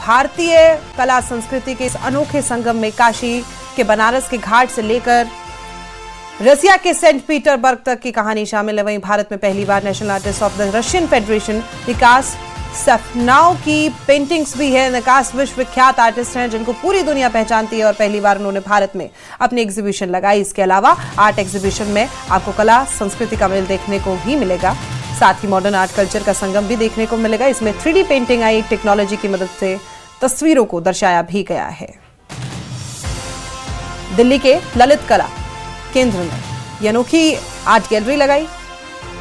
भारतीय कला संस्कृति के इस अनोखे संगम में काशी के बनारस के घाट से लेकर रसिया के सेंट पीटरबर्ग तक की कहानी शामिल है। वहीं भारत में पहली बार national artist of the Russian federation निकास सफनाव की पेंटिंग्स भी है। निकास विश्वविख्यात आर्टिस्ट हैं जिनको पूरी दुनिया पहचानती है और पहली बार उन्होंने भारत में अपनी एग्जीबिशन लगाई। इसके अलावा आर्ट एग्जीबिशन में आपको कला संस्कृति का मेल देखने को ही मिलेगा, साथ ही मॉडर्न आर्ट कल्चर का संगम भी देखने को मिलेगा। इसमें 3D पेंटिंग आई टेक्नोलॉजी की मदद से तस्वीरों को दर्शाया भी गया है। दिल्ली के ललित कला केंद्र में ये अनोखी आर्ट गैलरी लगाई।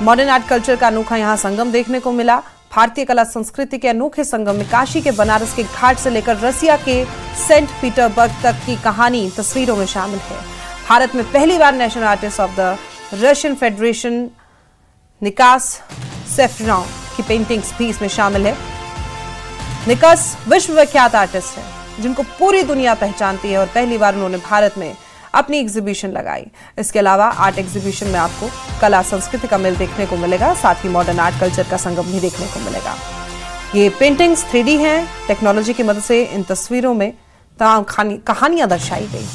मॉडर्न आर्ट कल्चर का अनोखा यहां संगम देखने को मिला। भारतीय कला संस्कृति के अनोखे संगम में काशी के बनारस के घाट से लेकर रसिया के सेंट पीटरबर्ग तक की कहानी तस्वीरों में शामिल है। भारत में पहली बार national artist of the Russian federation निकास सफनाव की पेंटिंग्स भी इसमें शामिल है। निकास विश्वविख्यात आर्टिस्ट है जिनको पूरी दुनिया पहचानती है और पहली बार उन्होंने भारत में अपनी एग्जीबिशन लगाई। इसके अलावा आर्ट एग्जीबिशन में आपको कला संस्कृति का मेल देखने को मिलेगा, साथ ही मॉडर्न आर्ट कल्चर का संगम भी देखने को मिलेगा। ये पेंटिंग्स 3D हैं, टेक्नोलॉजी की मदद से इन तस्वीरों में तमाम कहानियां दर्शाई गई।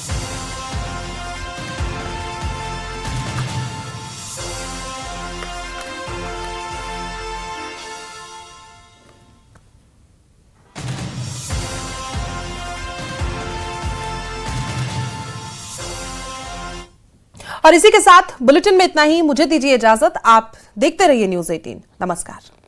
और इसी के साथ बुलेटिन में इतना ही। मुझे दीजिए इजाजत। आप देखते रहिए न्यूज़ 18। नमस्कार।